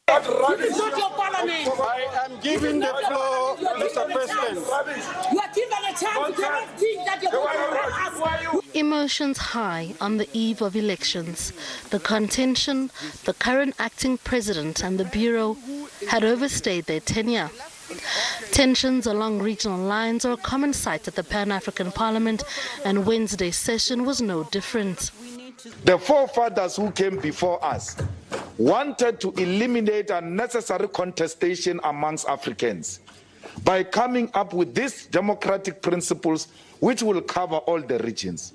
This is not your parliament. I am giving the floor, Mr. President. You are given a chance to cannot think that you're going to ask. Emotions high on the eve of elections. The contention, the current acting president and the Bureau had overstayed their tenure. Tensions along regional lines are a common sight at the Pan-African Parliament, and Wednesday's session was no different. The forefathers who came before us wanted to eliminate unnecessary contestation amongst Africans by coming up with these democratic principles which will cover all the regions.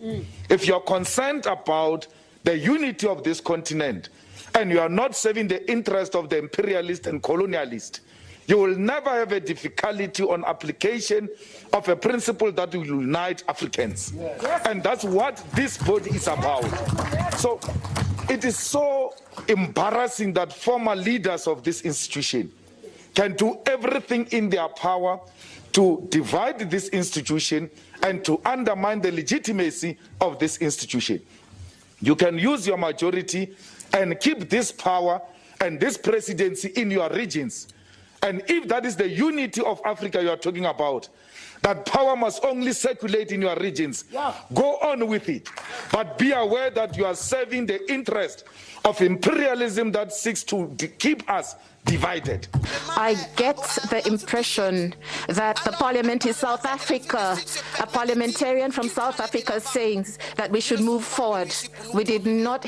If you're concerned about the unity of this continent and you are not serving the interest of the imperialist and colonialist, you will never have a difficulty on application of a principle that will unite Africans. And that's what this body is about. So it is so embarrassing that former leaders of this institution can do everything in their power to divide this institution and to undermine the legitimacy of this institution. You can use your majority and keep this power and this presidency in your regions. And if that is the unity of Africa you are talking about, that power must only circulate in your regions. Go on with it. But be aware that you are serving the interest of imperialism that seeks to keep us divided. I get the impression that the parliament is South Africa. A parliamentarian from South Africa saying that we should move forward. We did not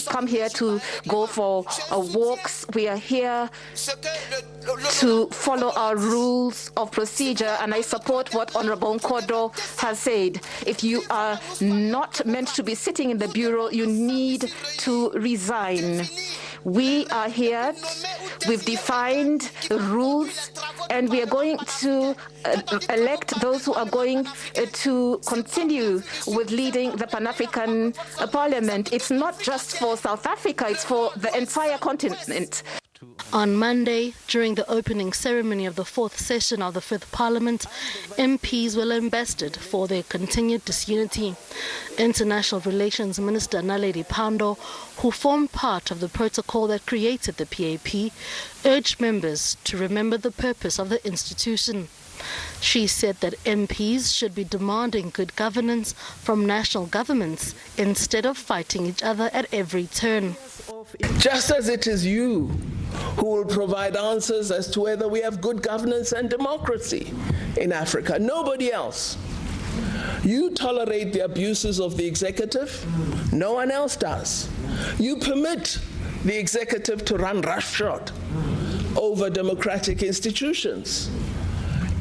come here to go for walks. We are here to follow our rules of procedure, and I support what Honorable Nkodo has said. If you are not meant to be sitting in the Bureau, you need to resign. We are here, we've defined rules, and we are going to elect those who are going to continue with leading the Pan-African Parliament. It's not just for South Africa, it's for the entire continent. On Monday, during the opening ceremony of the fourth session of the Fifth Parliament, MPs were lambasted for their continued disunity. International Relations Minister Naledi Pandor, who formed part of the protocol that created the P.A.P, urged members to remember the purpose of the institution. She said that MPs should be demanding good governance from national governments instead of fighting each other at every turn. Just as it is you who will provide answers as to whether we have good governance and democracy in Africa, nobody else. You tolerate the abuses of the executive, no one else does. You permit the executive to run roughshod over democratic institutions.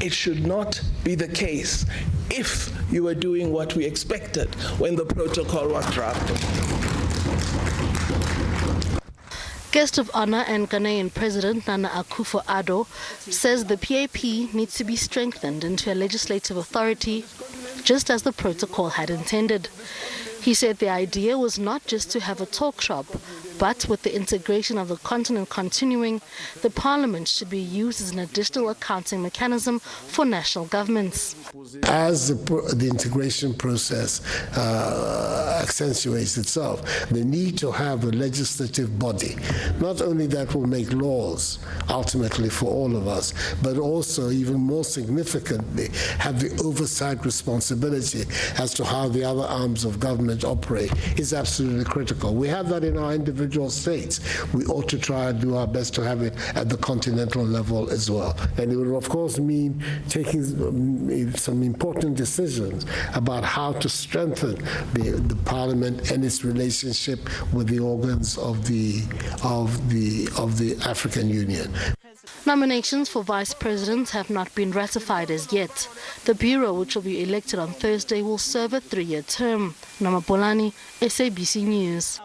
It should not be the case if you were doing what we expected when the protocol was drafted. Guest of honor and Ghanaian President Nana Akufo-Addo says the P.A.P needs to be strengthened into a legislative authority, just as the protocol had intended. He said the idea was not just to have a talk shop, but with the integration of the continent continuing, the parliament should be used as an additional accounting mechanism for national governments. As the integration process accentuates itself, the need to have a legislative body, not only that will make laws ultimately for all of us, but also, even more significantly, have the oversight responsibility as to how the other arms of government operate is absolutely critical. We have that in our individual states. We ought to try and do our best to have it at the continental level as well. And it would, of course, mean taking some important decisions about how to strengthen the parliament and its relationship with the organs of the African Union. Nominations for vice presidents have not been ratified as yet. The Bureau, which will be elected on Thursday, will serve a 3-year term. Nama Bolani, SABC News.